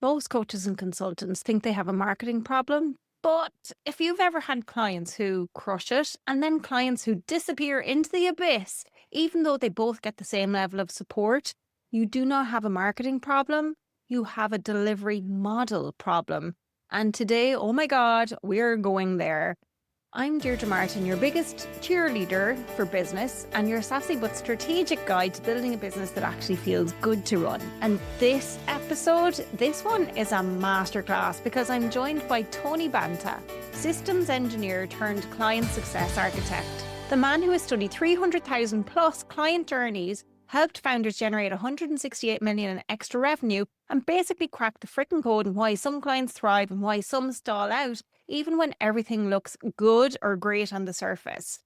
most coaches and consultants think they have a marketing problem. But if you've ever had clients who crush it and then clients who disappear into the abyss, even though they both get the same level of support, you do not have a marketing problem. You have a delivery model problem. And today, oh my God, we're going there. I'm Deirdre Martin, your biggest cheerleader for business and your sassy but strategic guide to building a business that actually feels good to run. And this episode, this one is a masterclass because I'm joined by Tony Banta, systems engineer turned client success architect, the man who has studied 300,000 plus client journeys, helped founders generate 168 million in extra revenue, and basically cracked the freaking code on why some clients thrive and why some stall out, even when everything looks good or great on the surface.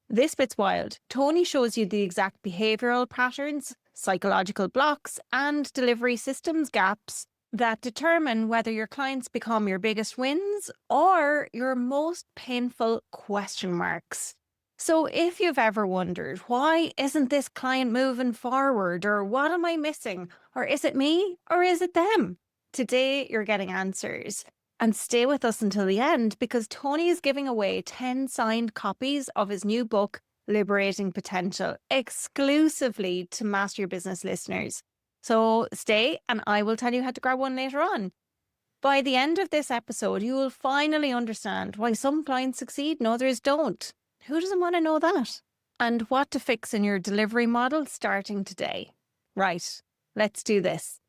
This bit's wild. Tony shows you the exact behavioural patterns, psychological blocks, and delivery systems gaps that determine whether your clients become your biggest wins or your most painful question marks. So if you've ever wondered, why isn't this client moving forward, or what am I missing, or is it me, or is it them? Today, you're getting answers. And stay with us until the end because Tony is giving away 10 signed copies of his new book, Liberating Potential, exclusively to Master Your Business listeners. So stay and I will tell you how to grab one later on. By the end of this episode, you will finally understand why some clients succeed and others don't. Who doesn't want to know that? And what to fix in your delivery model starting today. Right, let's do this.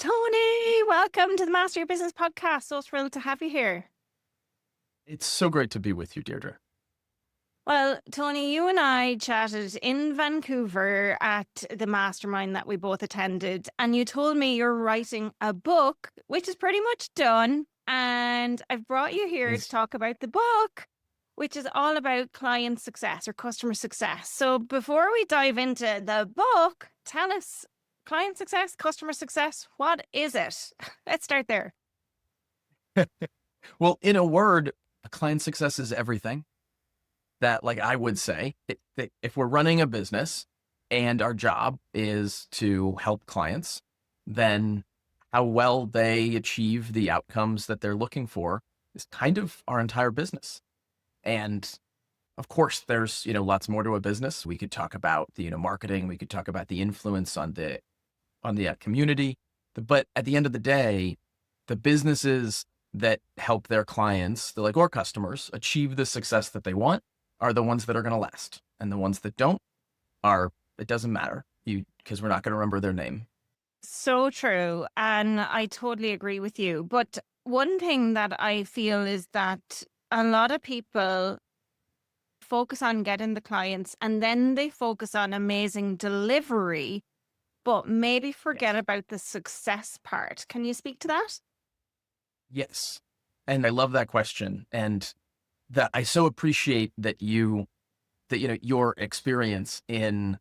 Tony, welcome to the Master Your Business podcast. So thrilled to have you here. It's so great to be with you, Deirdre. Well, Tony, you and I chatted in Vancouver at the mastermind that we both attended, and you told me you're writing a book, which is pretty much done. And I've brought you here to talk about the book, which is all about client success or customer success. So before we dive into the book, tell us, client success, customer success, what is it? Let's start there. Well, in a word, client success is everything. That, like I would say, if we're running a business and our job is to help clients, then how well they achieve the outcomes that they're looking for is kind of our entire business. And of course, there's, lots more to a business. We could talk about the, marketing. We could talk about the influence on the community. But at the end of the day, the businesses that help their clients, or customers, achieve the success that they want are the ones that are going to last. And the ones that don't it doesn't matter because we're not going to remember their name. So true. And I totally agree with you. But one thing that I feel is that a lot of people focus on getting the clients and then they focus on amazing delivery, but maybe forget about the success part. Can you speak to that? Yes. And I love that question. And that I so appreciate that your experience in,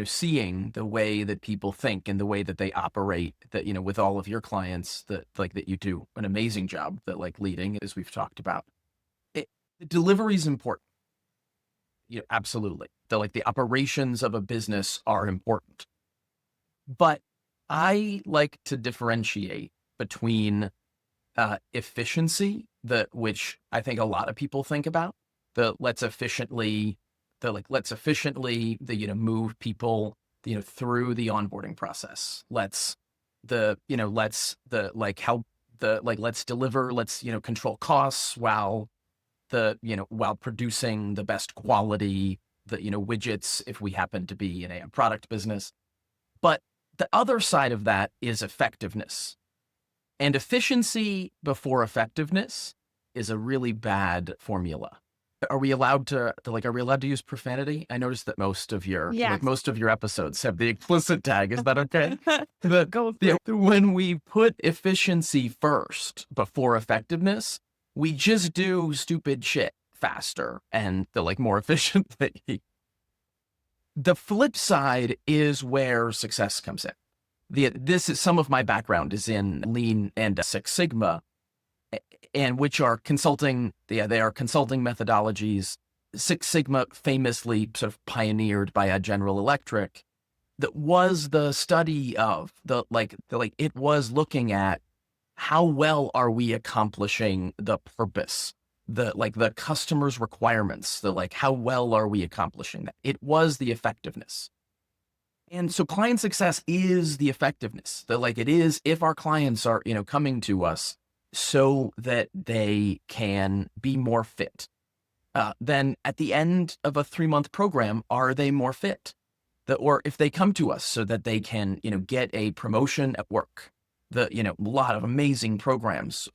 seeing the way that people think and the way that they operate, that, with all of your clients that you do an amazing job that leading, as we've talked about. The delivery is important. Absolutely. The operations of a business are important. But I like to differentiate between efficiency, which I think a lot of people think about, let's efficiently move people, through the onboarding process. Let's deliver, control costs while producing the best quality, widgets if we happen to be in a product business. But the other side of that is effectiveness. And efficiency before effectiveness is a really bad formula. Are we allowed to use profanity? I noticed that most of your episodes have the explicit tag. Is that okay? When we put efficiency first before effectiveness, we just do stupid shit faster and more efficiently. The flip side is where success comes in. Some of my background is in Lean and Six Sigma, and which are consulting. They are consulting methodologies. Six Sigma famously sort of pioneered by General Electric, that was the study of it was looking at how well are we accomplishing the purpose, the customer's requirements, how well are we accomplishing that? It was the effectiveness. And so client success is the effectiveness. It is if our clients are, coming to us so that they can be more fit. Then at the end of a 3-month program, are they more fit? Or if they come to us so that they can, get a promotion at work, a lot of amazing programs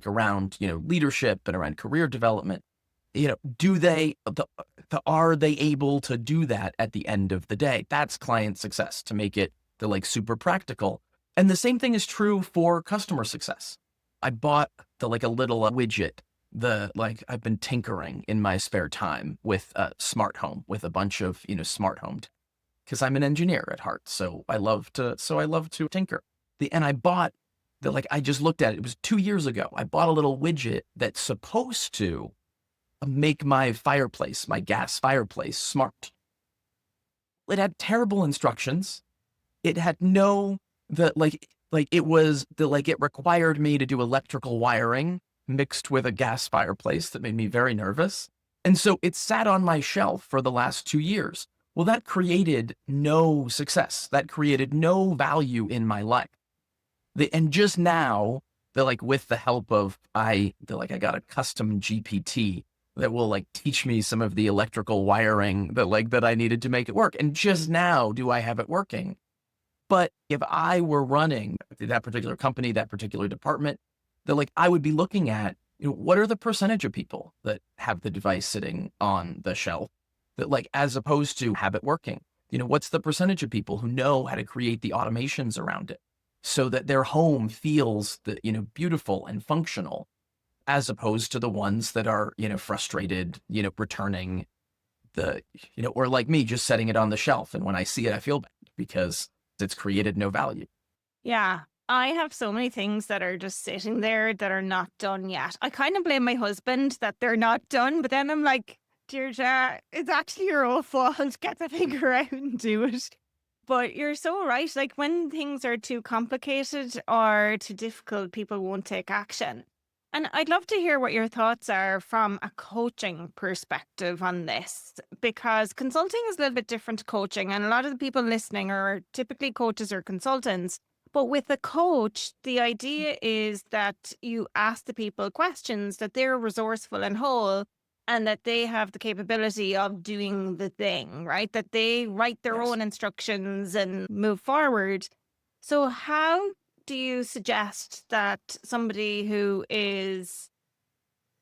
around, leadership and around career development, are they able to do that at the end of the day? That's client success, to make it super practical. And the same thing is true for customer success. I bought a little widget, I've been tinkering in my spare time with smart home, with a bunch of, smart home, because I'm an engineer at heart. So I love to tinker. And I bought I just looked at it. It was 2 years ago. I bought a little widget that's supposed to make my fireplace, my gas fireplace, smart. It had terrible instructions. It had no, it required me to do electrical wiring mixed with a gas fireplace that made me very nervous. And so it sat on my shelf for the last 2 years. Well, that created no success. That created no value in my life. And just now, with the help of, I got a custom GPT that will teach me some of the electrical wiring that I needed to make it work. And just now do I have it working. But if I were running that particular company, that particular department, I would be looking at, what are the percentage of people that have the device sitting on the shelf as opposed to have it working? What's the percentage of people who know how to create the automations around it so that their home feels beautiful and functional, as opposed to the ones that are, frustrated, returning or like me, just setting it on the shelf. And when I see it, I feel bad because it's created no value. Yeah. I have so many things that are just sitting there that are not done yet. I kind of blame my husband that they're not done, but then I'm like, Deirdre, it's actually your own fault. Get the finger out and do it. But you're so right. When things are too complicated or too difficult, people won't take action. And I'd love to hear what your thoughts are from a coaching perspective on this, because consulting is a little bit different to coaching. And a lot of the people listening are typically coaches or consultants. But with a coach, the idea is that you ask the people questions, that they're resourceful and whole, and that they have the capability of doing the thing, right? That they write their own instructions and move forward. So how do you suggest that somebody who is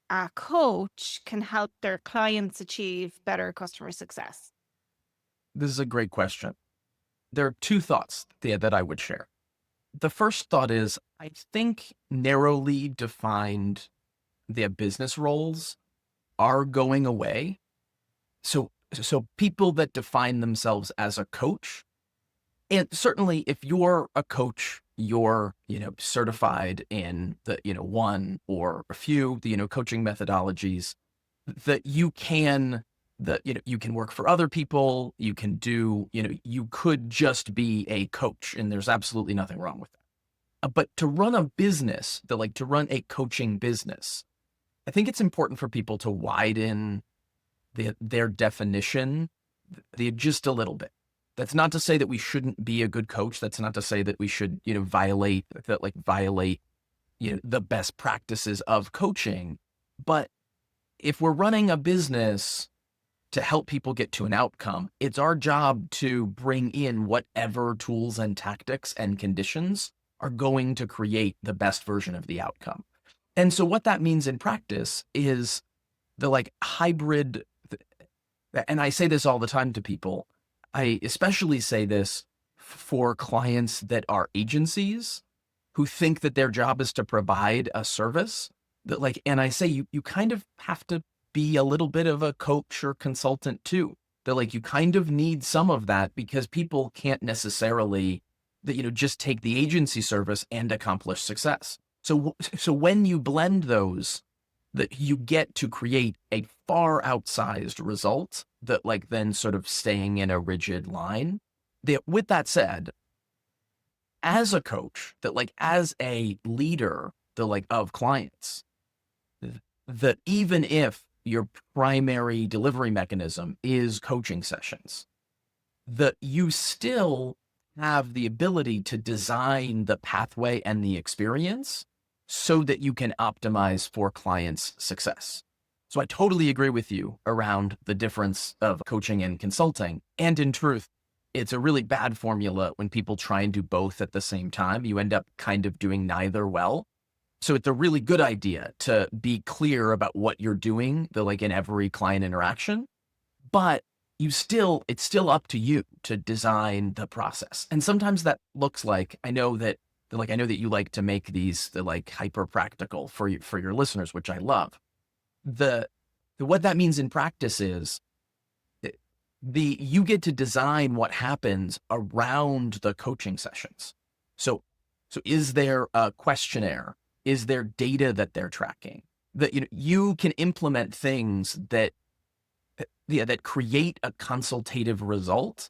a coach can help their clients achieve better customer success? This is a great question. There are 2 thoughts that I would share. The first thought is, I think narrowly defined business roles are going away. So people that define themselves as a coach, and certainly if you're a coach, you're, certified in the, one or a few, coaching methodologies that you can, you can work for other people, you can do, you could just be a coach, and there's absolutely nothing wrong with that. But to run a business, to run a coaching business, I think it's important for people to widen their definition just a little bit. That's not to say that we shouldn't be a good coach. That's not to say that we should, violate the best practices of coaching. But if we're running a business to help people get to an outcome, it's our job to bring in whatever tools and tactics and conditions are going to create the best version of the outcome. And so what that means in practice is the hybrid, and I say this all the time to people. I especially say this for clients that are agencies who think that their job is to provide a service and I say, you kind of have to be a little bit of a coach or consultant too. That you kind of need some of that, because people can't necessarily just take the agency service and accomplish success. So when you blend those, that you get to create a far outsized result that then sort of staying in a rigid line. With that said, as a coach, that like as a leader, the like of clients, that even if your primary delivery mechanism is coaching sessions, that you still have the ability to design the pathway and the experience so that you can optimize for clients' success. So I totally agree with you around the difference of coaching and consulting. And in truth, it's a really bad formula when people try and do both at the same time. You end up kind of doing neither well. So it's a really good idea to be clear about what you're doing, like in every client interaction, but it's still up to you to design the process. And sometimes that looks like, I know that you like to make these like hyper practical for your listeners, which I love. What that means in practice is you get to design what happens around the coaching sessions. So is there a questionnaire? Is there data that they're tracking? That you can implement things that create a consultative result,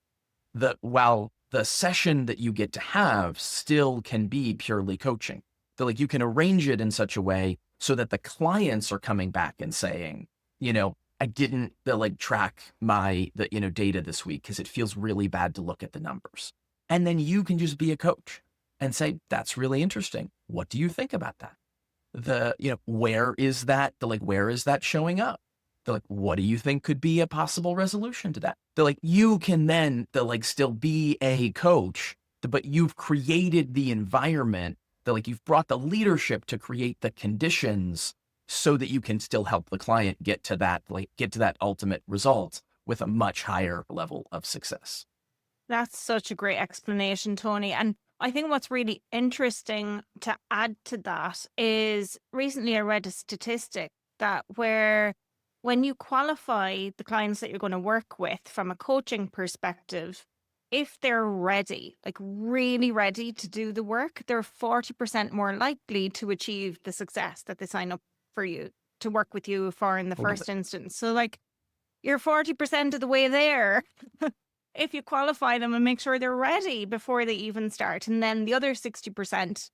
that while the session that you get to have still can be purely coaching. That like you can arrange it in such a way so that the clients are coming back and saying, I didn't track my data this week because it feels really bad to look at the numbers. And then you can just be a coach and say, that's really interesting. What do you think about that? Where is that? Where is that showing up? What do you think could be a possible resolution to that? You can then still be a coach, but you've created the environment you've brought the leadership to create the conditions so that you can still help the client get to that ultimate result with a much higher level of success. That's such a great explanation, Tony. And I think what's really interesting to add to that is recently I read a statistic that when you qualify the clients that you're going to work with from a coaching perspective, if they're ready, like really ready to do the work, they're 40% more likely to achieve the success that they sign up for you to work with you for in the first instance. So you're 40% of the way there. If you qualify them and make sure they're ready before they even start. And then the other 60%,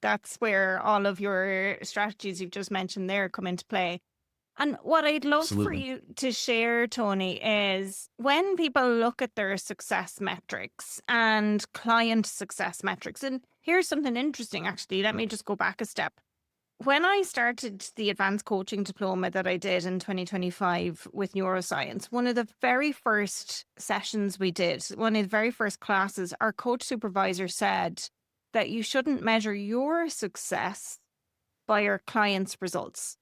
that's where all of your strategies you've just mentioned there come into play. And what I'd love for you to share, Tony, is when people look at their success metrics and client success metrics, and here's something interesting, actually. Let me just go back a step. When I started the advanced coaching diploma that I did in 2025 with neuroscience, one of the very first sessions we did, one of the very first classes, our coach supervisor said that you shouldn't measure your success by your client's results.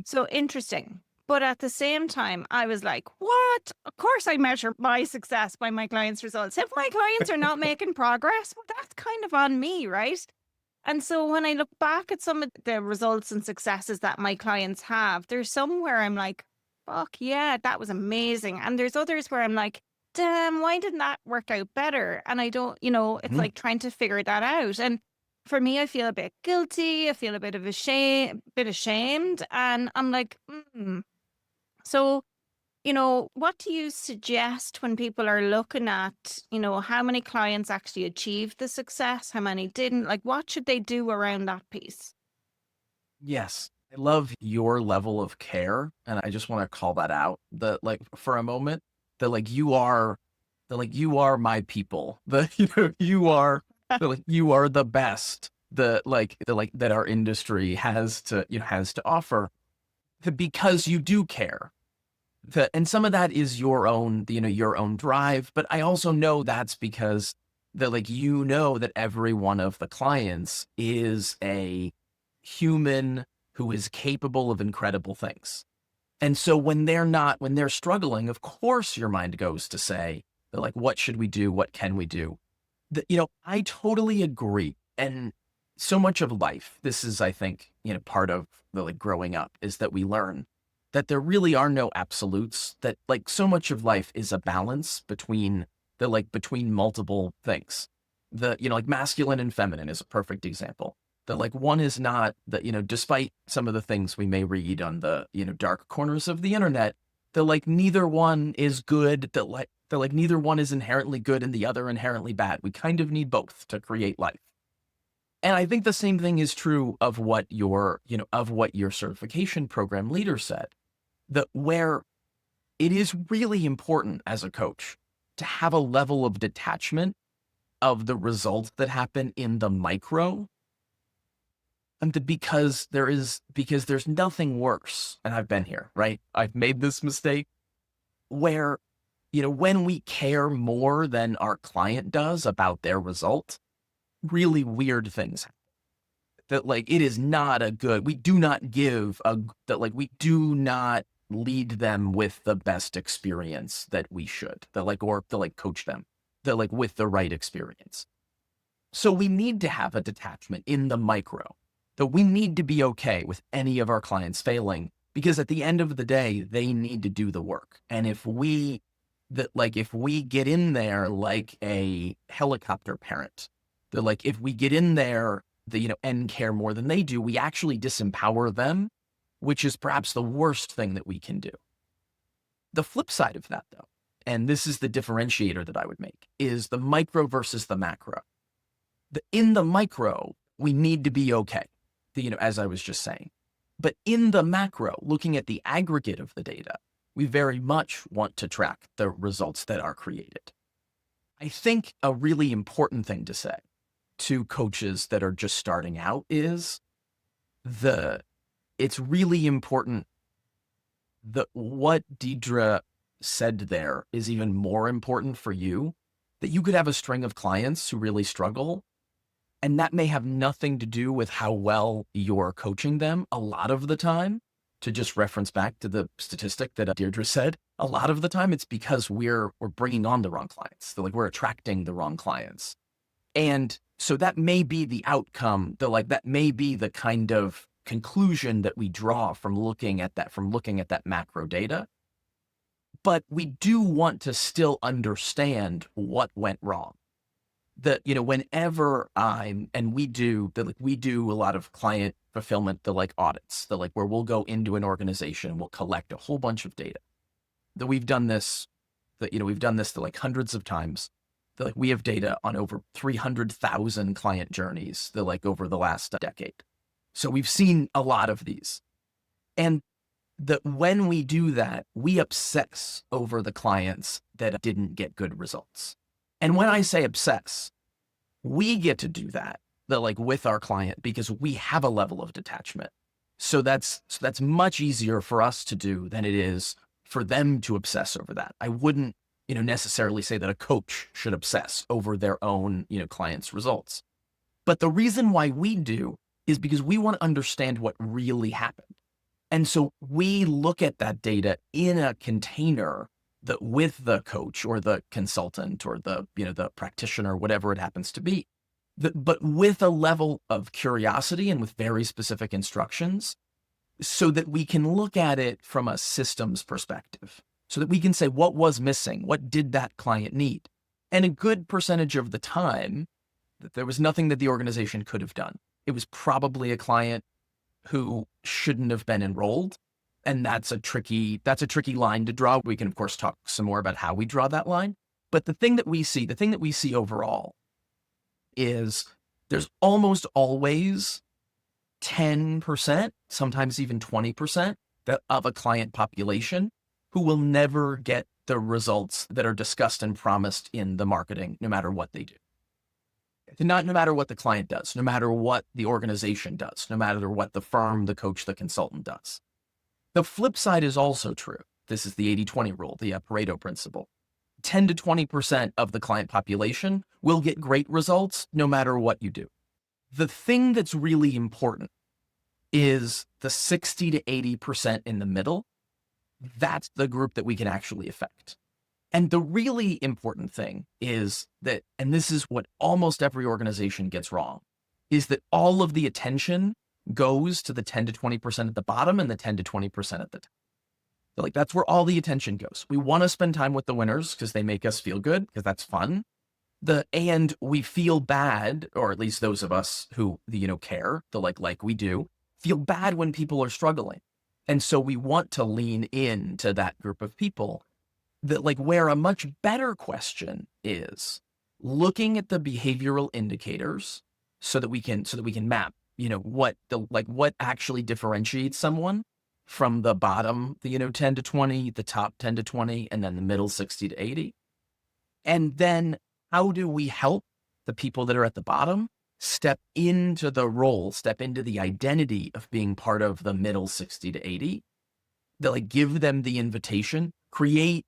So interesting. But at the same time, I was like, what? Of course I measure my success by my clients' results. If my clients are not making progress, well, that's kind of on me, right? And so when I look back at some of the results and successes that my clients have, there's some where I'm like, fuck yeah, that was amazing. And there's others where I'm like, damn, why didn't that work out better? And I don't, it's like trying to figure that out. And for me, I feel a bit guilty. I feel a bit ashamed. And I'm like, So, what do you suggest when people are looking at, how many clients actually achieved the success, how many didn't? What should they do around that piece? Yes. I love your level of care. And I just want to call that out for a moment, that you are my people, you are you are the best that our industry has to offer, because you do care. And some of that is your own drive, but I also know that's because that every one of the clients is a human who is capable of incredible things. And so when they're struggling, of course your mind goes to say, what should we do? What can we do? I totally agree. And so much of life, this is, I think, part of the growing up, is that we learn that there really are no absolutes, that so much of life is a balance between multiple things. Masculine and feminine is a perfect example. That one is not that, despite some of the things we may read on the, dark corners of the internet, that neither one is good, that They're like, neither one is inherently good and the other inherently bad. We kind of need both to create life. And I think the same thing is true of what your, of what your certification program leader said, that where it is really important as a coach to have a level of detachment of the results that happen in the micro. And because there's nothing worse. And I've been here, right? I've made this mistake where, when we care more than our client does about their result, really weird things happen. That it is not we do not we do not lead them with the best experience that we should, or coach them, with the right experience. So we need to have a detachment in the micro, that we need to be okay with any of our clients failing, because at the end of the day, they need to do the work. And if we get in there like a helicopter parent, if we get in there, and care more than they do, we actually disempower them, which is perhaps the worst thing that we can do. The flip side of that, though, and this is the differentiator that I would make, is the micro versus the macro. In the micro, we need to be okay, as I was just saying. But in the macro, looking at the aggregate of the data, we very much want to track the results that are created. I think a really important thing to say to coaches that are just starting out is it's really important that what Deirdre said there is even more important for you, that you could have a string of clients who really struggle, and that may have nothing to do with how well you're coaching them. A lot of the time, to just reference back to the statistic that Deirdre said, a lot of the time it's because we're bringing on the wrong clients. So we're attracting the wrong clients. And so that may be the outcome, that may be the kind of conclusion that we draw from looking at that macro data. But we do want to still understand what went wrong. That, whenever we do a lot of client fulfillment, audits, where we'll go into an organization and we'll collect a whole bunch of data. That we've done this hundreds of times. We have data on over 300,000 client journeys over the last decade. So we've seen a lot of these. And that when we do that, we obsess over the clients that didn't get good results. And when I say obsess, we get to do that with our client because we have a level of detachment. So that's much easier for us to do than it is for them to obsess over that. I wouldn't necessarily say that a coach should obsess over their own, clients' results. But the reason why we do is because we want to understand what really happened. And so we look at that data in a container that with the coach or the consultant or the practitioner, whatever it happens to be, but with a level of curiosity and with very specific instructions so that we can look at it from a systems perspective. So that we can say, what was missing? What did that client need? And a good percentage of the time, that there was nothing that the organization could have done. It was probably a client who shouldn't have been enrolled. And that's a tricky line to draw. We can, of course, talk some more about how we draw that line. But the thing that we see overall is there's almost always 10%, sometimes even 20% of a client population who will never get the results that are discussed and promised in the marketing, no matter what they do. No matter what the client does, no matter what the organization does, no matter what the firm, the coach, the consultant does. The flip side is also true. This is the 80-20 rule, the Pareto principle. 10 to 20% of the client population will get great results no matter what you do. The thing that's really important is the 60 to 80% in the middle. That's the group that we can actually affect. And the really important thing is that, and this is what almost every organization gets wrong, is that all of the attention goes to the 10 to 20% at the bottom and the 10 to 20% at the top. So that's where all the attention goes. We want to spend time with the winners because they make us feel good, because that's fun. And we feel bad, or at least those of us who, care, like we do, feel bad when people are struggling. And so we want to lean into that group of people. that like where a much better question is looking at the behavioral indicators so that we can map, what actually differentiates someone from the bottom, 10 to 20, the top 10 to 20, and then the middle 60 to 80. And then how do we help the people that are at the bottom step into the role, step into the identity of being part of the middle 60 to 80, that like give them the invitation, create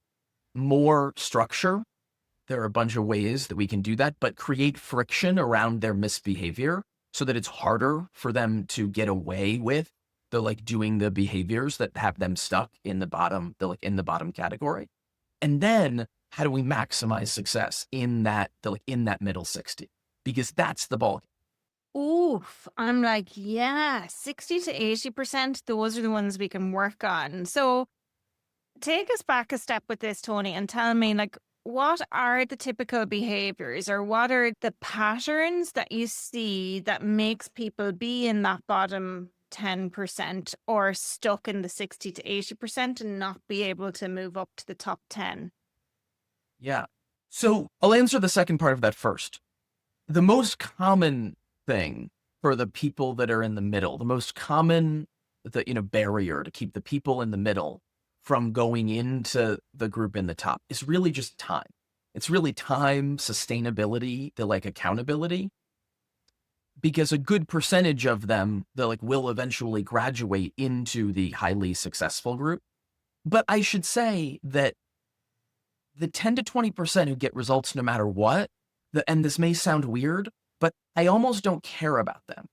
more structure. There are a bunch of ways that we can do that, but create friction around their misbehavior so that it's harder for them to get away with the like doing the behaviors that have them stuck in the bottom, in the bottom category. And then how do we maximize success in that, in that middle 60? Because that's the bulk. Oof. I'm like, yeah, 60 to 80%, those are the ones we can work on. So take us back a step with this, Tony, and tell me, like, what are the typical behaviors or what are the patterns that you see that makes people be in that bottom 10% or stuck in the 60 to 80% and not be able to move up to the top 10? Yeah. So I'll answer the second part of that first. The most common thing for the people that are in the middle, the most common barrier to keep the people in the middle from going into the group in the top is really just time. It's really time, sustainability, the like accountability, because a good percentage of them will eventually graduate into the highly successful group. But I should say that the 10 to 20% who get results no matter what, and this may sound weird, but I almost don't care about them.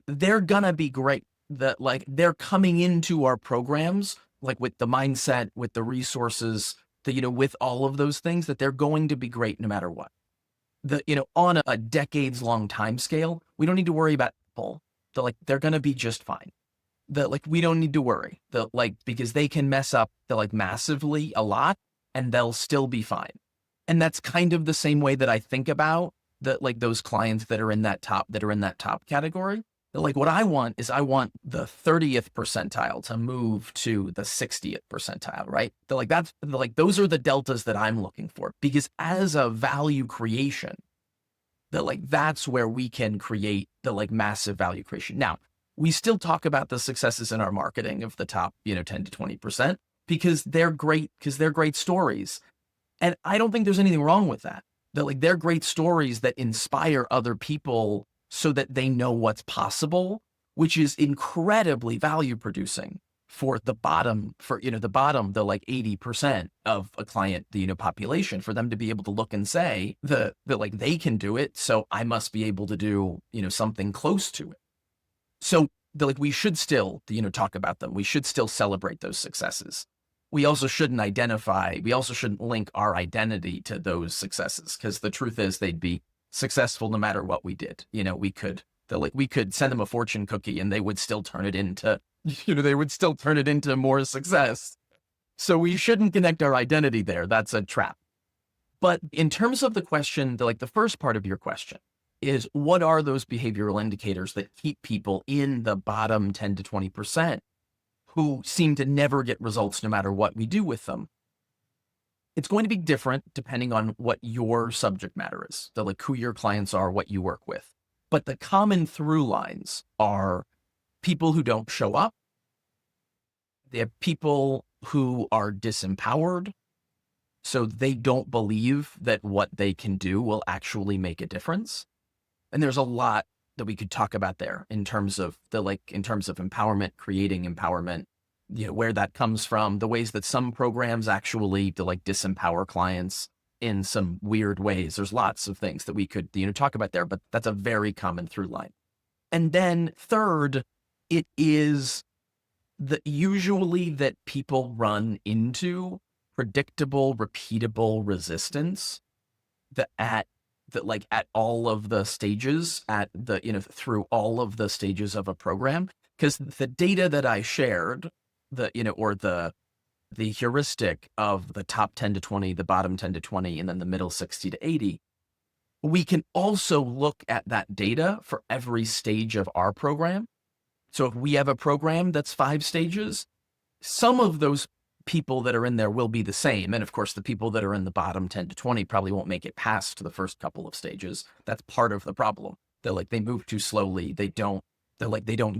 They're gonna be great. They're coming into our programs with the mindset, with the resources, with all of those things, that they're going to be great no matter what. On a decades long time scale, we don't need to worry about people. They're gonna be just fine. We don't need to worry. Because they can mess up massively a lot and they'll still be fine. And that's kind of the same way that I think about those clients that are in that top category. What I want is the 30th percentile to move to the 60th percentile, right? Those are the deltas that I'm looking for, because as a value creation, that's where we can create the massive value creation. Now, we still talk about the successes in our marketing of the top, 10 to 20%, because they're great stories. And I don't think there's anything wrong with that. They're great stories that inspire other people so that they know what's possible, which is incredibly value producing for the bottom, the 80% of a client, population, for them to be able to look and say that they can do it. So I must be able to do, something close to it. So we should still, talk about them. We should still celebrate those successes. We also shouldn't link our identity to those successes, because the truth is they'd be successful no matter what we did. We could send them a fortune cookie and they would still turn it into, more success. So we shouldn't connect our identity there. That's a trap. But in terms of the question, the first part of your question is, what are those behavioral indicators that keep people in the bottom 10 to 20% who seem to never get results no matter what we do with them? It's going to be different depending on what your subject matter is, who your clients are, what you work with. But the common through lines are people who don't show up. They have people who are disempowered, so they don't believe that what they can do will actually make a difference. And there's a lot that we could talk about there in terms of empowerment, creating empowerment, where that comes from, the ways that some programs actually disempower clients in some weird ways. There's lots of things that we could, talk about there, but that's a very common through line. And then third, it is usually that people run into predictable, repeatable resistance at all of the stages, through all of the stages of a program. Because the data that I shared, the heuristic of the top 10 to 20, the bottom 10 to 20, and then the middle 60 to 80, we can also look at that data for every stage of our program. So if we have a program that's 5 stages, some of those people that are in there will be the same. And of course, the people that are in the bottom 10 to 20 probably won't make it past the first couple of stages. That's part of the problem. They move too slowly. They don't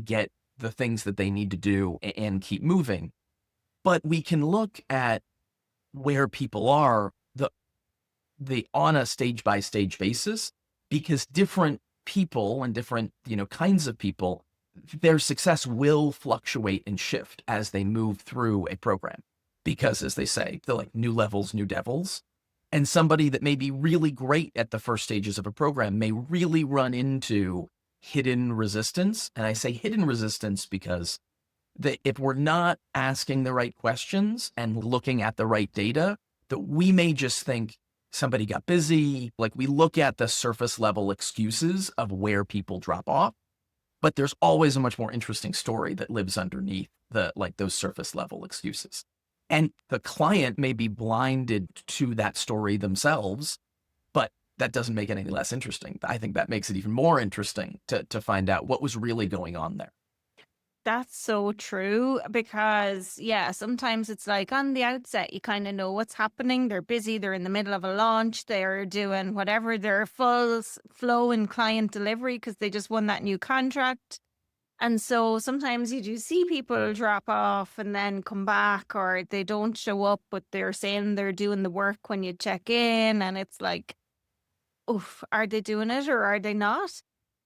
get the things that they need to do and keep moving. But we can look at where people are on a stage by stage basis, because different people and different, kinds of people, their success will fluctuate and shift as they move through a program. Because as they say, they're like new levels, new devils. And somebody that may be really great at the first stages of a program may really run into hidden resistance. And I say hidden resistance because if we're not asking the right questions and looking at the right data, that we may just think somebody got busy. Like, we look at the surface level excuses of where people drop off, but there's always a much more interesting story that lives underneath those surface level excuses. And the client may be blinded to that story themselves, but that doesn't make it any less interesting. I think that makes it even more interesting to find out what was really going on there. That's so true because, yeah, sometimes it's like on the outset, you kind of know what's happening. They're busy, they're in the middle of a launch, they're doing whatever, they're full flow in client delivery because they just won that new contract. And so sometimes you do see people drop off and then come back, or they don't show up, but they're saying they're doing the work when you check in. And it's like, oof, are they doing it or are they not?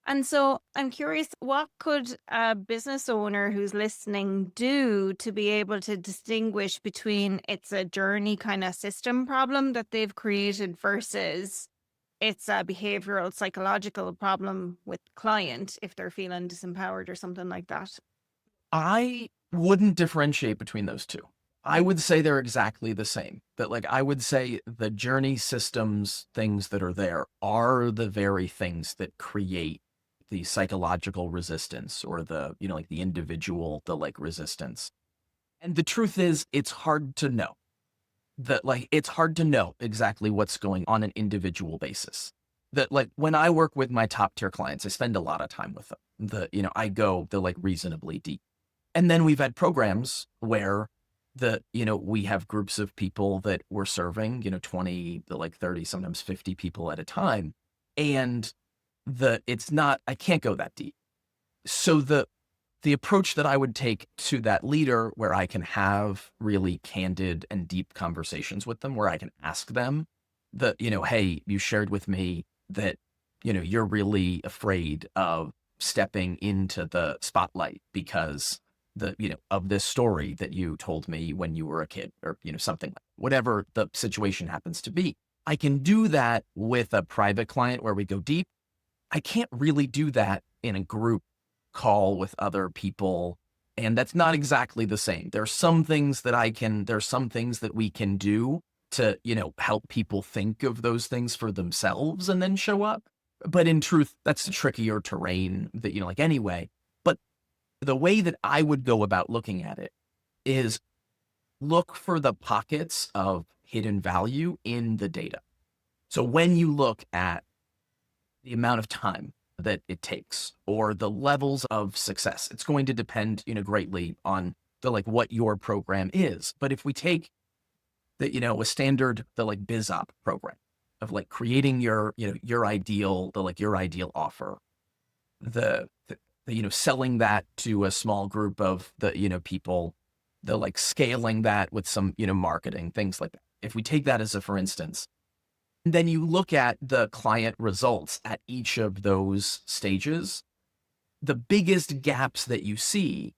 And so I'm curious, what could a business owner who's listening do to be able to distinguish between it's a journey kind of system problem that they've created versus it's a behavioral psychological problem with client if they're feeling disempowered or something like that? I wouldn't differentiate between those two. I would say they're exactly the same. That, I would say the journey systems things that are there are the very things that create the psychological resistance, or the individual, resistance. And the truth is, it's hard to know it's hard to know exactly what's going on an individual basis. That, when I work with my top tier clients, I spend a lot of time with them. I go reasonably deep. And then we've had programs where we have groups of people that we're serving, 20 to 30, sometimes 50 people at a time. And I can't go that deep. So the approach that I would take to that leader, where I can have really candid and deep conversations with them, where I can ask them hey, you shared with me that, you're really afraid of stepping into the spotlight because of this story that you told me when you were a kid, or, something, whatever the situation happens to be. I can do that with a private client where we go deep. I can't really do that in a group call with other people. And that's not exactly the same. There's some things that we can do to, help people think of those things for themselves and then show up. But in truth, that's a trickier terrain that, anyway. But the way that I would go about looking at it is look for the pockets of hidden value in the data. So when you look at the amount of time that it takes, or the levels of success, it's going to depend, greatly on what your program is. But if we take a standard, biz op program of creating your ideal, your ideal offer, selling that to a small group of people, scaling that with some, marketing, things like that. If we take that as a, for instance, then you look at the client results at each of those stages, the biggest gaps that you see,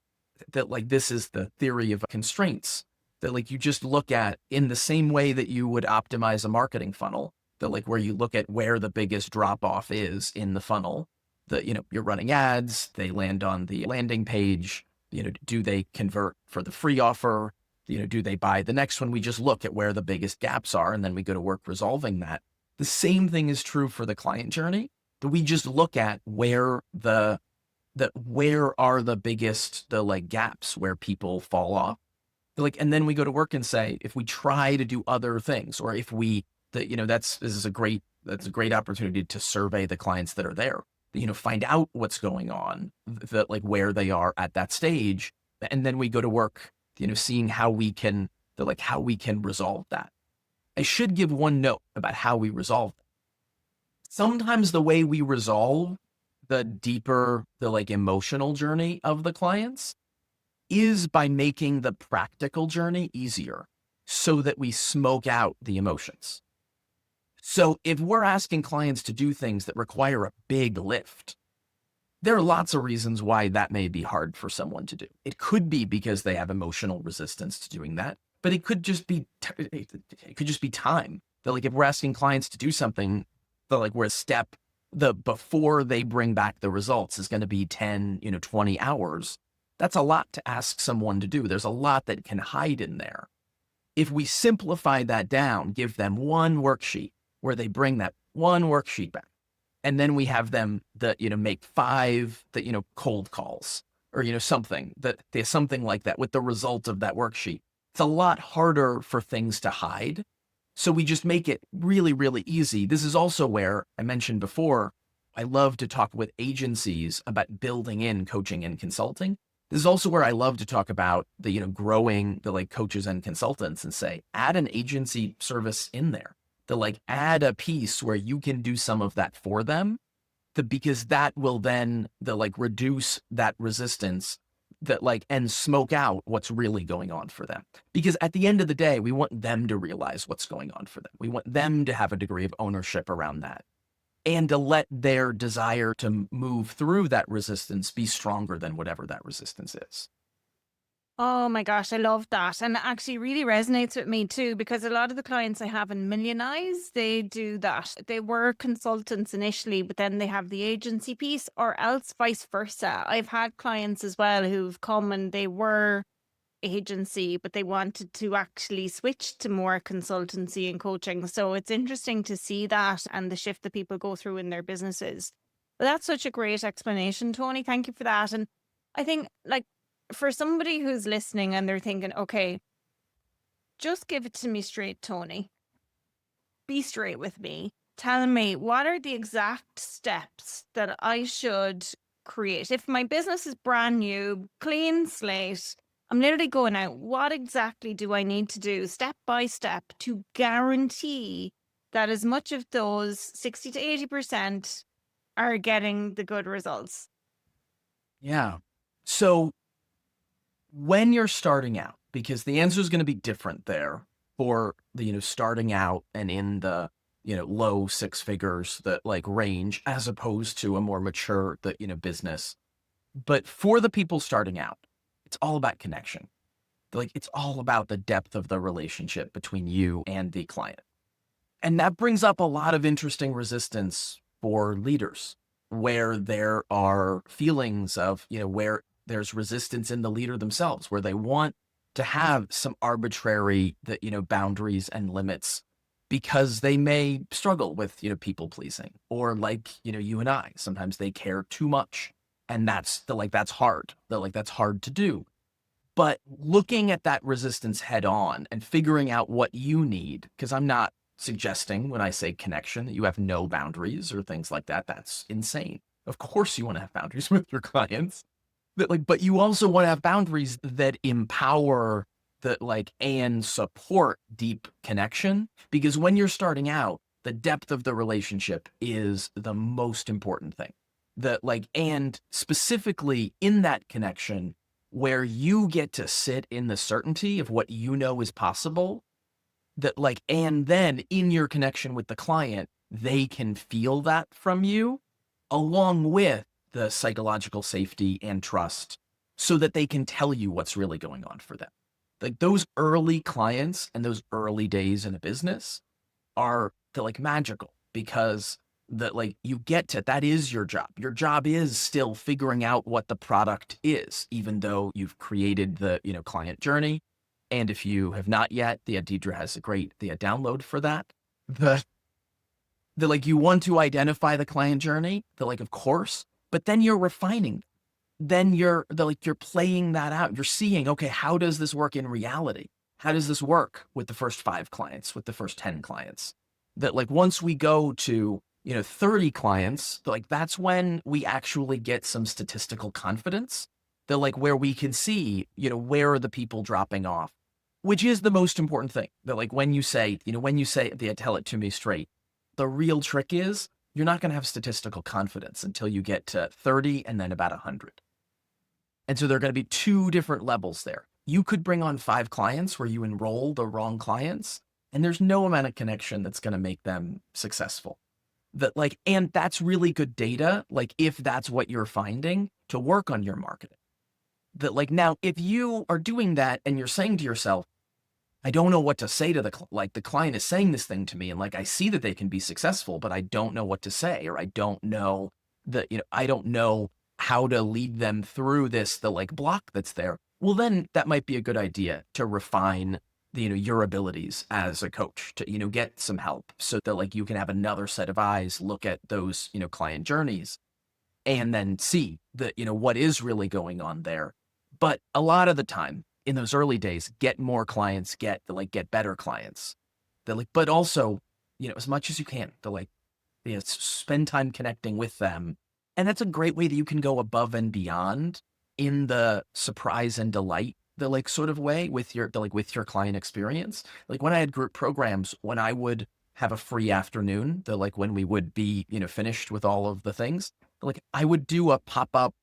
that this is the theory of constraints, that you just look at in the same way that you would optimize a marketing funnel, that where you look at where the biggest drop off is in the funnel, that, you're running ads, they land on the landing page, do they convert for the free offer? Do they buy the next one? We just look at where the biggest gaps are, and then we go to work resolving that. The same thing is true for the client journey, that we just look at where where are the biggest, gaps where people fall off. And then we go to work and say, if we try to do other things, or if we, that's a great opportunity to survey the clients that are there, find out what's going on, where they are at that stage. And then we go to work, seeing how we can the like how we can resolve that. I should give one note about how we resolve it. Sometimes the way we resolve the deeper, the like emotional journey of the clients is by making the practical journey easier so that we smoke out the emotions. So if we're asking clients to do things that require a big lift, there are lots of reasons why that may be hard for someone to do. It could be because they have emotional resistance to doing that, but it could just be time. That like if we're asking clients to do something, that like where a step before they bring back the results is going to be 10, 20 hours. That's a lot to ask someone to do. There's a lot that can hide in there. If we simplify that down, give them one worksheet where they bring that one worksheet back, and then we have them make 5 cold calls or something like that with the result of that worksheet. It's a lot harder for things to hide. So we just make it really, really easy. This is also where I mentioned before, I love to talk with agencies about building in coaching and consulting. This is also where I love to talk about the, growing the like coaches and consultants and say, add an agency service in there. To like add a piece where you can do some of that for them, because that will then reduce that resistance and smoke out what's really going on for them. Because at the end of the day, we want them to realize what's going on for them. We want them to have a degree of ownership around that and to let their desire to move through that resistance be stronger than whatever that resistance is. Oh my gosh, I love that. And it actually really resonates with me too, because a lot of the clients I have in Million Eyes, they do that. They were consultants initially, but then they have the agency piece, or else vice versa. I've had clients as well who've come and they were agency, but they wanted to actually switch to more consultancy and coaching. So it's interesting to see that and the shift that people go through in their businesses. But that's such a great explanation, Tony. Thank you for that. And I think for somebody who's listening and they're thinking, okay, just give it to me straight, Tony. Be straight with me. Tell me, what are the exact steps that I should create? If my business is brand new, clean slate, I'm literally going out, what exactly do I need to do step by step to guarantee that as much of those 60 to 80% are getting the good results? Yeah. So when you're starting out, because the answer is going to be different there for the, starting out and in the, low 6 figures that range as opposed to a more mature, business. But for the people starting out, it's all about connection. It's all about the depth of the relationship between you and the client. And that brings up a lot of interesting resistance for leaders where there are feelings of, where there's resistance in the leader themselves, where they want to have some arbitrary, boundaries and limits because they may struggle with, people pleasing, or you and I, sometimes they care too much. And that's that's hard. That's hard to do. But looking at that resistance head on and figuring out what you need, because I'm not suggesting when I say connection that you have no boundaries or things like that. That's insane. Of course you want to have boundaries with your clients. But you also want to have boundaries that empower and support deep connection, because when you're starting out, the depth of the relationship is the most important thing. And specifically in that connection where you get to sit in the certainty of what you know is possible, and then in your connection with the client, they can feel that from you along with the psychological safety and trust so that they can tell you what's really going on for them. Those early clients and those early days in a business are magical, because you get to, that is your job. Your job is still figuring out what the product is, even though you've created the, client journey. And if you have not yet, Deirdre has a great download for that. You want to identify the client journey, of course, but then you're refining. Then you're playing that out. You're seeing, okay, how does this work in reality? How does this work with the first 5 clients, with the first 10 clients? Once we go to, 30 clients, that's when we actually get some statistical confidence. Where we can see, where are the people dropping off? which is the most important thing. That like when you say, they tell it to me straight, the real trick is you're not going to have statistical confidence until you get to 30 and then about 100. And so there are going to be two different levels there. You could bring on 5 clients where you enroll the wrong clients, and there's no amount of connection that's going to make them successful. And that's really good data, like if that's what you're finding, to work on your marketing. Now, if you are doing that and you're saying to yourself, I don't know what to say to the client is saying this thing to me, and like I see that they can be successful, but I don't know what to say, or I don't know I don't know how to lead them through this, block that's there. Well, then that might be a good idea to refine your abilities as a coach to, get some help so that you can have another set of eyes, look at those, client journeys, and then see what is really going on there. But a lot of the time in those early days, get more clients, get better clients, but also, as much as you can spend time connecting with them. And that's a great way that you can go above and beyond in the surprise and delight, the sort of way with your client experience. Like when I had group programs, when I would have a free afternoon, when we would be, finished with all of the things, I would do a pop-up,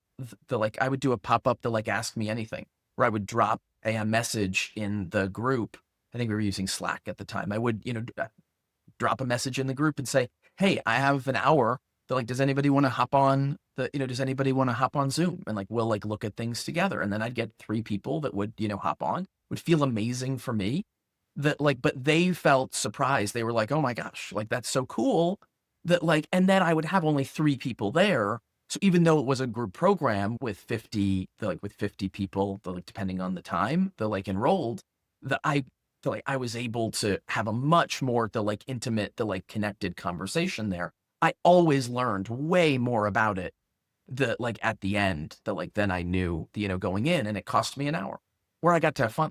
ask me anything, where I would drop a message in the group. I think we were using Slack at the time. I would, drop a message in the group and say, hey, I have an hour. Does anybody want to hop on Zoom? And we'll look at things together. And then I'd get 3 people that would, hop on. It would feel amazing for me that but they felt surprised. They were like, oh my gosh, that's so cool that and then I would have only 3 people there. So even though it was a group program with 50, with 50 people, depending on the time, enrolled, I was able to have a much more intimate, connected conversation there. I always learned way more about it at the end, than I knew, going in, and it cost me an hour where I got to have fun.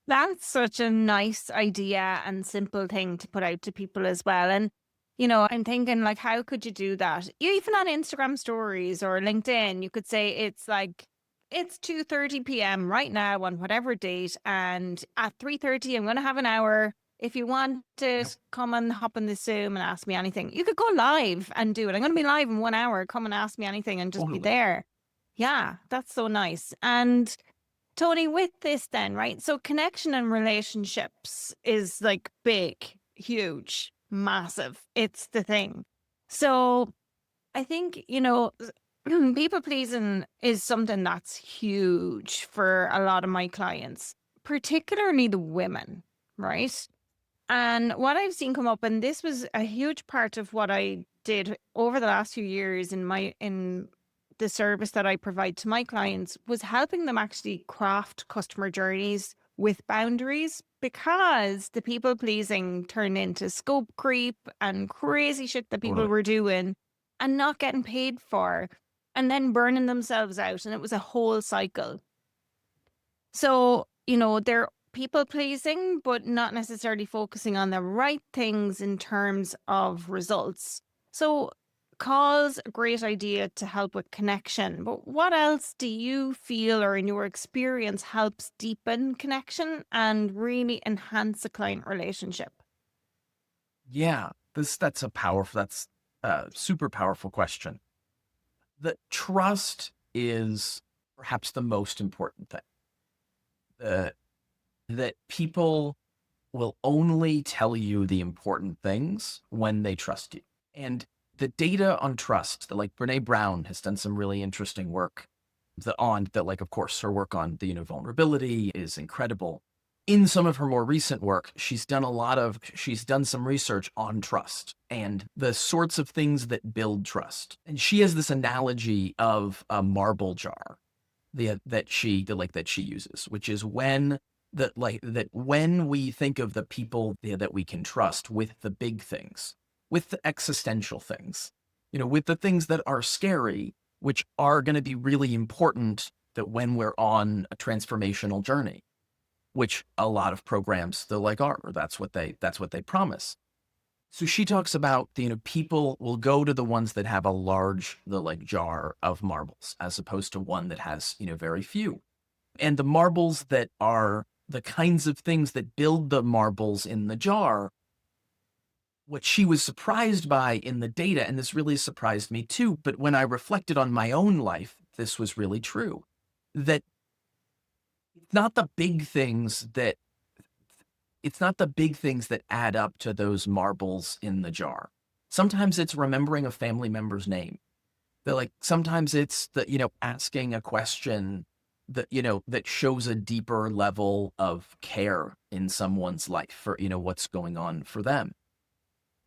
That's such a nice idea and simple thing to put out to people as well. And, I'm thinking how could you do that? Even on Instagram stories or LinkedIn, you could say it's 2:30 p.m. right now on whatever date. And at 3:30, I'm going to have an hour. If you want to come and hop on the Zoom and ask me anything, you could go live and do it. I'm going to be live in 1 hour. Come and ask me anything and just be there. Yeah, that's so nice. And Tony, with this then, right? So connection and relationships is big, huge, massive. It's the thing. So I think, people pleasing is something that's huge for a lot of my clients, particularly the women, right? And what I've seen come up, and this was a huge part of what I did over the last few years in the service that I provide to my clients, was helping them actually craft customer journeys with boundaries, because the people pleasing turned into scope creep and crazy shit that people were doing and not getting paid for, and then burning themselves out. And it was a whole cycle. So, they're people pleasing, but not necessarily focusing on the right things in terms of results. So call's a great idea to help with connection, but what else do you feel, or in your experience, helps deepen connection and really enhance a client relationship? Yeah, that's a super powerful question. The trust is perhaps the most important thing. That people will only tell you the important things when they trust you. And the data on trust, Brene Brown has done some really interesting work of course, her work on the vulnerability is incredible. In some of her more recent work, she's done some research on trust and the sorts of things that build trust. And she has this analogy of a marble jar that she uses, which is when when we think of the people that we can trust with the big things, with the existential things, with the things that are scary, which are going to be really important that when we're on a transformational journey, which a lot of programs are, that's what they promise. So she talks about people will go to the ones that have a large jar of marbles, as opposed to one that has very few. And the marbles that are the kinds of things that build the marbles in the jar, what she was surprised by in the data, and this really surprised me too, but when I reflected on my own life, this was really true, that it's not the big things that add up to those marbles in the jar. Sometimes it's remembering a family member's name. That like sometimes it's asking a question that that shows a deeper level of care in someone's life for what's going on for them.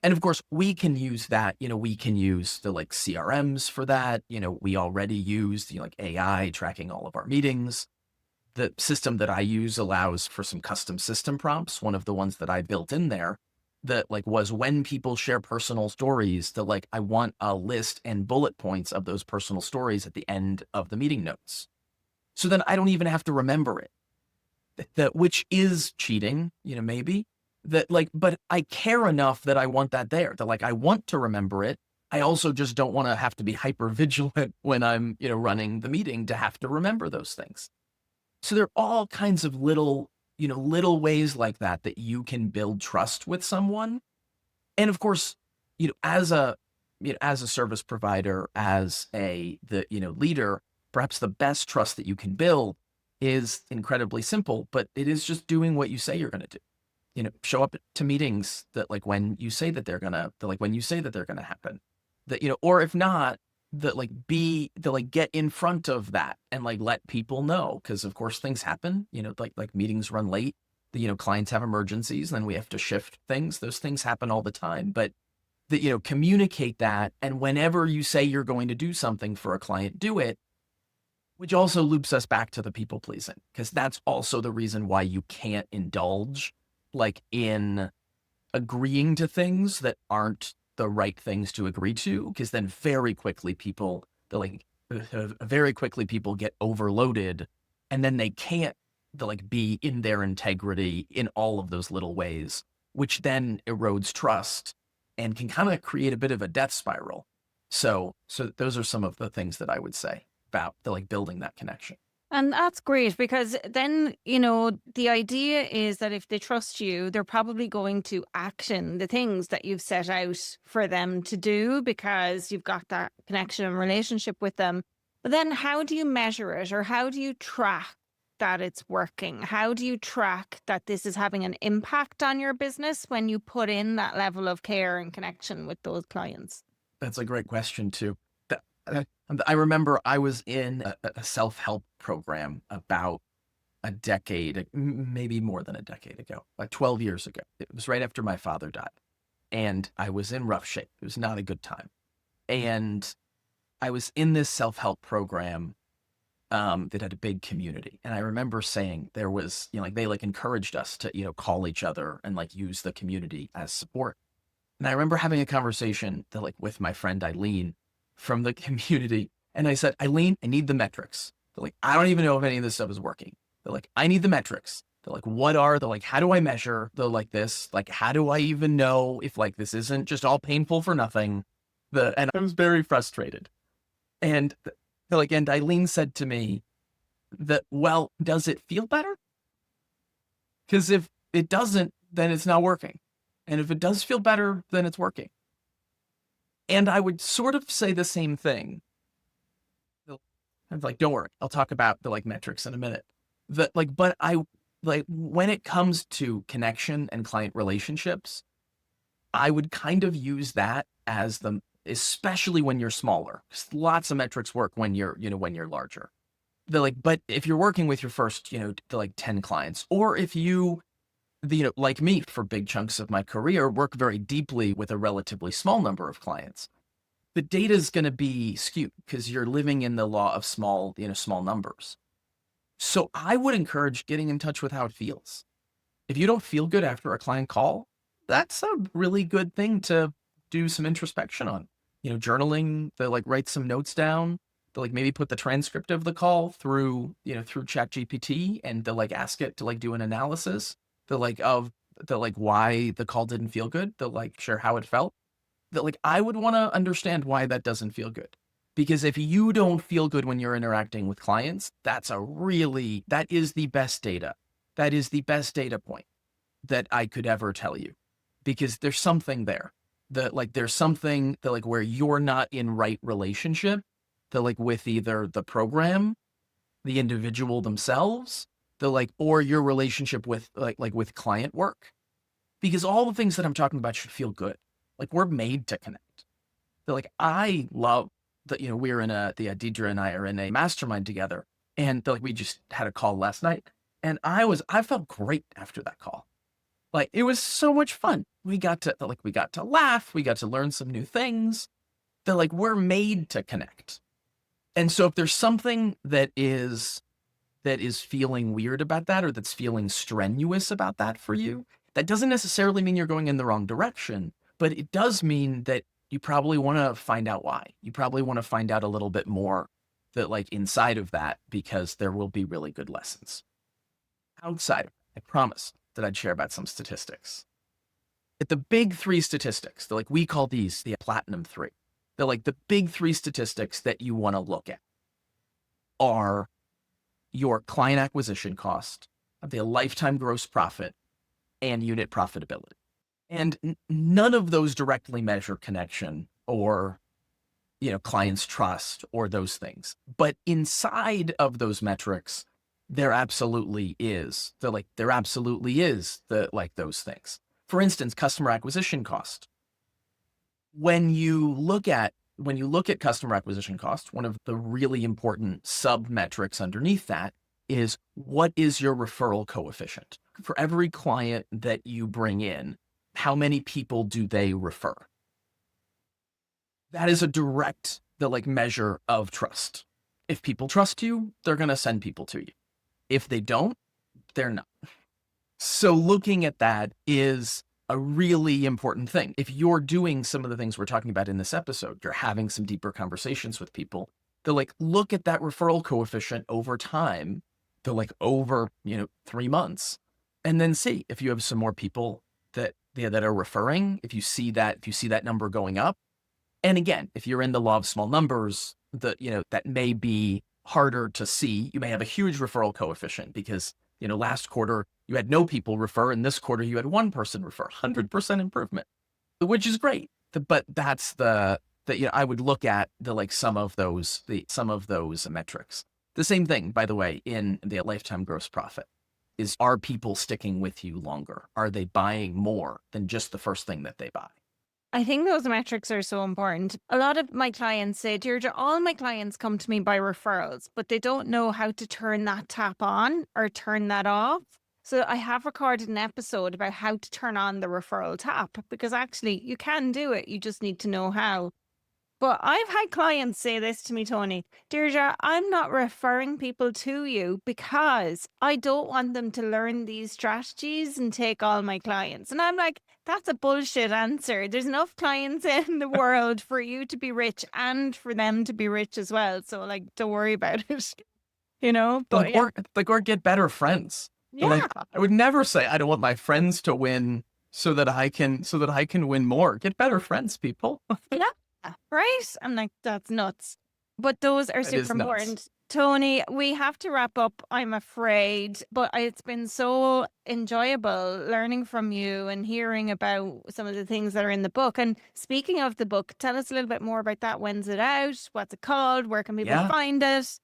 And of course, we can use that, we can use the like CRMs for that. We already use the like AI tracking all of our meetings. The system that I use allows for some custom system prompts. One of the ones that I built in there that like was when people share personal stories, that like I want a list and bullet points of those personal stories at the end of the meeting notes. So then I don't even have to remember it. That which is cheating, maybe. That like, but I care enough that I want that there. That like I want to remember it. I also just don't want to have to be hyper vigilant when I'm, running the meeting to have to remember those things. So there are all kinds of little ways like that that you can build trust with someone. And of course, as a service provider, as the leader, perhaps the best trust that you can build is incredibly simple, but it is just doing what you say you're going to do. Show up to meetings that like when you say that they're going to happen, that, or if not, that like get in front of that and like let people know. Cause of course things happen, like meetings run late, clients have emergencies, then we have to shift things. Those things happen all the time, but that, communicate that. And whenever you say you're going to do something for a client, do it, which also loops us back to the people pleasing. Cause that's also the reason why you can't indulge like in agreeing to things that aren't the right things to agree to, because then very quickly people get overloaded, and then they can't be in their integrity in all of those little ways, which then erodes trust and can kind of create a bit of a death spiral. So those are some of the things that I would say about building that connection. And that's great because then, the idea is that if they trust you, they're probably going to action the things that you've set out for them to do because you've got that connection and relationship with them. But then how do you measure it, or how do you track that it's working? How do you track that this is having an impact on your business when you put in that level of care and connection with those clients? That's a great question too. I remember I was in a self-help program about a decade, maybe more than a decade ago, like 12 years ago. It was right after my father died, and I was in rough shape. It was not a good time. And I was in this self-help program that had a big community. And I remember saying there was, they encouraged us to, call each other and use the community as support. And I remember having a conversation that, with my friend Eileen from the community. And I said, Eileen, I need the metrics. They're like, I don't even know if any of this stuff is working. They're like, I need the metrics. They're like, what are the, how do I measure the, this? How do I even know if this isn't just all painful for nothing? And I was very frustrated. And and Eileen said to me that, well, does it feel better? Because if it doesn't, then it's not working. And if it does feel better, then it's working. And I would sort of say the same thing. I'm like, don't worry, I'll talk about the metrics in a minute. But I when it comes to connection and client relationships, I would kind of use that as especially when you're smaller, because lots of metrics work when you're larger. But if you're working with your first, 10 clients, or if you, like me for big chunks of my career, work very deeply with a relatively small number of clients, the data is going to be skewed because you're living in the law of small numbers. So I would encourage getting in touch with how it feels. If you don't feel good after a client call, that's a really good thing to do some introspection on. Journaling, write some notes down, maybe put the transcript of the call through ChatGPT and ask it to do an analysis of why the call didn't feel good, share how it felt. I would want to understand why that doesn't feel good. Because if you don't feel good when you're interacting with clients, that is the best data. that is the best data point that I could ever tell you, because there's something there that like, there's something that like where you're not in right relationship that like with either the program, the individual themselves, the like, or your relationship with like with client work, because all the things that I'm talking about should feel good. Like we're made to connect. They're like, I love that, we're in Deirdre and I are in a mastermind together, and like, we just had a call last night, and I felt great after that call. Like, it was so much fun. We got to laugh. We got to learn some new things. They're like, we're made to connect. And so if there's something that is feeling weird about that, or that's feeling strenuous about that for you, that doesn't necessarily mean you're going in the wrong direction, but it does mean that you probably want to find out why. You probably want to find out a little bit more that like inside of that, because there will be really good lessons. Outside, I promised that I'd share about some statistics. At the big three statistics, like we call these the platinum three. They're like the big three statistics that you want to look at are your client acquisition cost, the lifetime gross profit, and unit profitability. And none of those directly measure connection or, client's trust or those things. But inside of those metrics, there absolutely is those things. For instance, customer acquisition cost. When you look at customer acquisition cost, one of the really important sub metrics underneath that is, what is your referral coefficient? For every client that you bring in, how many people do they refer? That is a direct measure of trust. If people trust you, they're going to send people to you. If they don't, they're not. So looking at that is a really important thing. If you're doing some of the things we're talking about in this episode, you're having some deeper conversations with people, they're like, look at that referral coefficient over time. They're like, over, 3 months, and then see if you have some more people that are referring, if you see that number going up. And again, if you're in the law of small numbers, that may be harder to see. You may have a huge referral coefficient because, last quarter you had no people refer, and this quarter you had one person refer, 100% improvement, which is great. But that's I would look at some of those metrics. The same thing, by the way, in the lifetime gross profit is, are people sticking with you longer? Are they buying more than just the first thing that they buy? I think those metrics are so important. A lot of my clients say, Deirdre, all my clients come to me by referrals, but they don't know how to turn that tap on or turn that off. So I have recorded an episode about how to turn on the referral tap, because actually you can do it. You just need to know how. But I've had clients say this to me, Tony: Deirdre, I'm not referring people to you because I don't want them to learn these strategies and take all my clients. And I'm like, that's a bullshit answer. There's enough clients in the world for you to be rich and for them to be rich as well. So don't worry about it, but yeah. Or get better friends. Yeah. I would never say I don't want my friends to win so that I can win more. Get better friends, people. Yeah. Right? I'm like, that's nuts. But those are super important. Tony, we have to wrap up, I'm afraid, but it's been so enjoyable learning from you and hearing about some of the things that are in the book. And speaking of the book, tell us a little bit more about that. When's it out? What's it called? Where can people find it?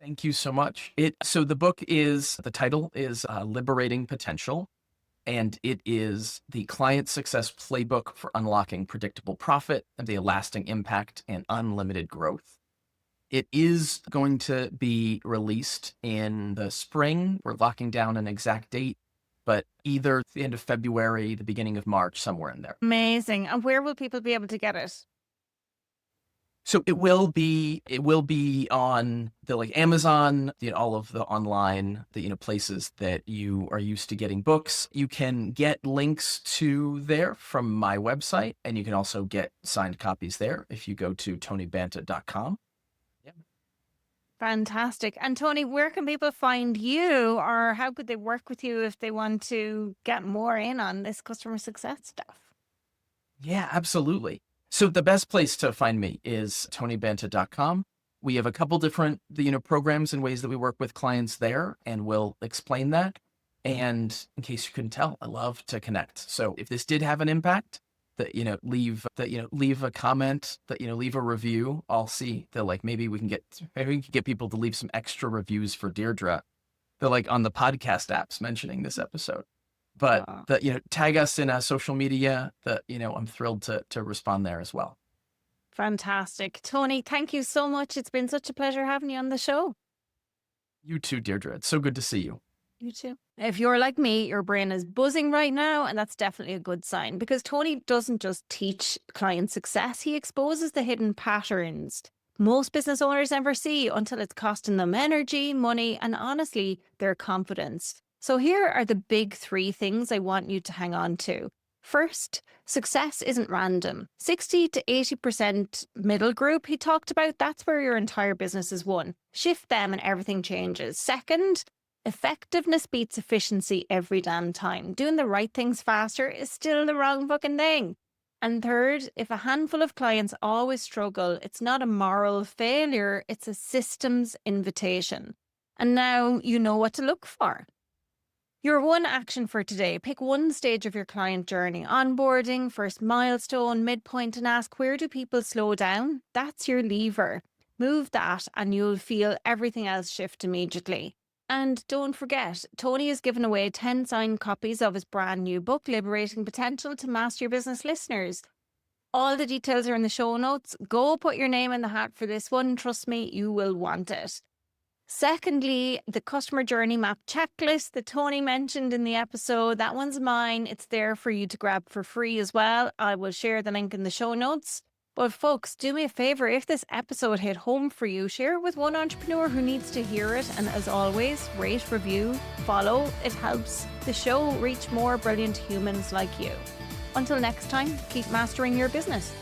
Thank you so much. So the title is Liberating Potential. And it is the client success playbook for unlocking predictable profit and the lasting impact and unlimited growth. It is going to be released in the spring. We're locking down an exact date, but either the end of February, the beginning of March, somewhere in there. Amazing. And where will people be able to get it? So it will be on the Amazon, all of the online, places that you are used to getting books. You can get links to there from my website, and you can also get signed copies there if you go to tonybanta.com. Yeah. Fantastic. And Tony, where can people find you, or how could they work with you if they want to get more in on this customer success stuff? Yeah, absolutely. So the best place to find me is tonybanta.com. We have a couple different, programs and ways that we work with clients there, and we'll explain that. And in case you couldn't tell, I love to connect. So if this did have an impact, leave a comment, leave a review. I'll see that maybe we can get people to leave some extra reviews for Deirdre. They're on the podcast apps mentioning this episode. But tag us in social media. I'm thrilled to respond there as well. Fantastic. Tony, thank you so much. It's been such a pleasure having you on the show. You too, Deirdre. It's so good to see you. You too. If you're like me, your brain is buzzing right now, and that's definitely a good sign, because Tony doesn't just teach client success, he exposes the hidden patterns most business owners never see until it's costing them energy, money, and honestly, their confidence. So here are the big 3 things I want you to hang on to. First, success isn't random. 60 to 80% middle group he talked about, that's where your entire business is won. Shift them and everything changes. Second, effectiveness beats efficiency every damn time. Doing the right things faster is still the wrong fucking thing. And third, if a handful of clients always struggle, it's not a moral failure, it's a systems invitation. And now you know what to look for. Your one action for today, pick one stage of your client journey, onboarding, first milestone, midpoint, and ask, where do people slow down? That's your lever. Move that and you'll feel everything else shift immediately. And don't forget, Tony has given away 10 signed copies of his brand new book, Liberating Potential, to Master Your Business listeners. All the details are in the show notes. Go put your name in the hat for this one. Trust me, you will want it. Secondly, the customer journey map checklist that Tony mentioned in the episode, that one's mine. It's there for you to grab for free as well. I will share the link in the show notes. But folks, do me a favor, if this episode hit home for you, share it with one entrepreneur who needs to hear it. And as always, rate, review, follow. It helps the show reach more brilliant humans like you. Until next time, keep mastering your business.